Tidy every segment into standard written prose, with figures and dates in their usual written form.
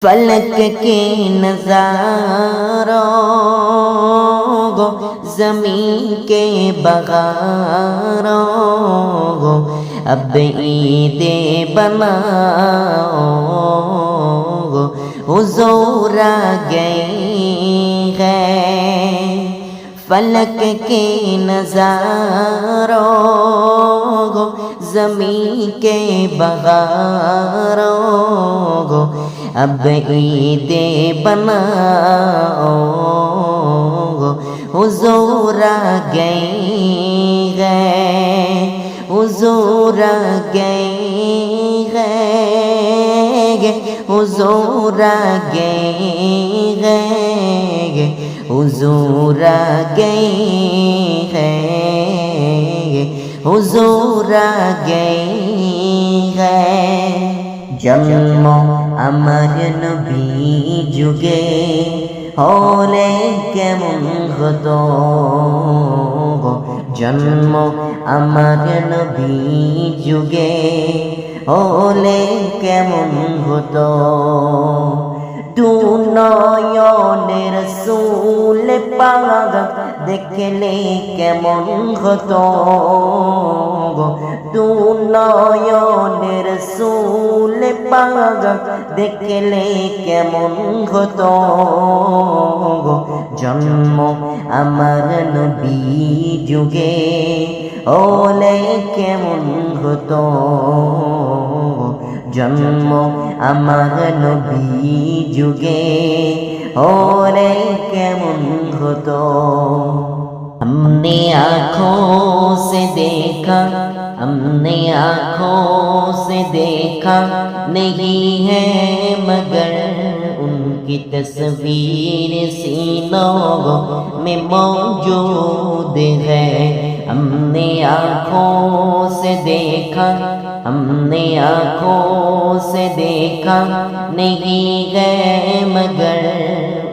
فلک کے نظاروں گو زمین کے بغاروں گو اب عید بناؤ گو حضور آ گئے ہیں فلک کے نظاروں گو زمین کے بغاروں گو اب عید بناؤ گو حضور آ گئے ہیں حضور آ گئے ہیں حضور آ گئے ہیں حضور آ گئے ہیں حضور آ گئے ہیں জন্ম আমার নবী যুগে হলে কেমন হতো জন্ম আমার নবী যুগে হলে কেমন হতো দু নয়নের রাসূল পাক দেখলে কেমন হতো দু নয়নের রাসূল পাক দেখলে কেমন হতো জন্ম আমার নবী যুগে হলে কেমন হতো জন্ম আমার নবী যুগে হলে কেমন হতো हमने आँखों से देखा हमने आँखों से देखा नहीं है मगर उनकी तस्वीर सीनों में मौजूद है हमने आँखों से देखा हमने आँखों से देखा नहीं है मगर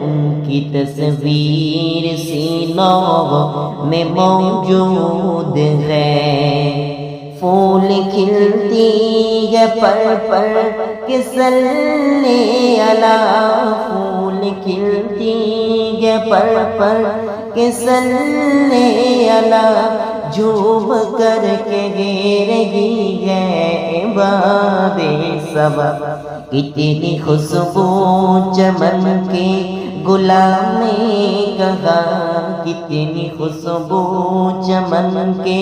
उनकी तस्वीर सीनों में मौजूद है फूल खिलती है पर के सल्ले अला फूल खिलती है पर के सल्ले अला झूम कर के गे रही है बाबे सबा कितनी खुशबू चमन के गुलामे कहा कितनी खुशबू चमन के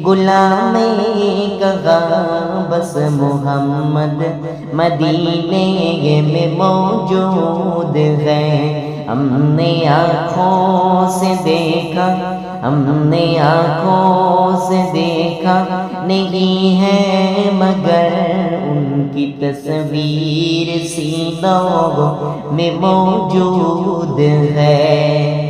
गुलामे कहा बस मोहम्मद मदीने में मौजूद है हमने आँखों से देखा हमने आँखों से देखा नहीं है मगर उनकी तस्वीर सीनों में मौजूद है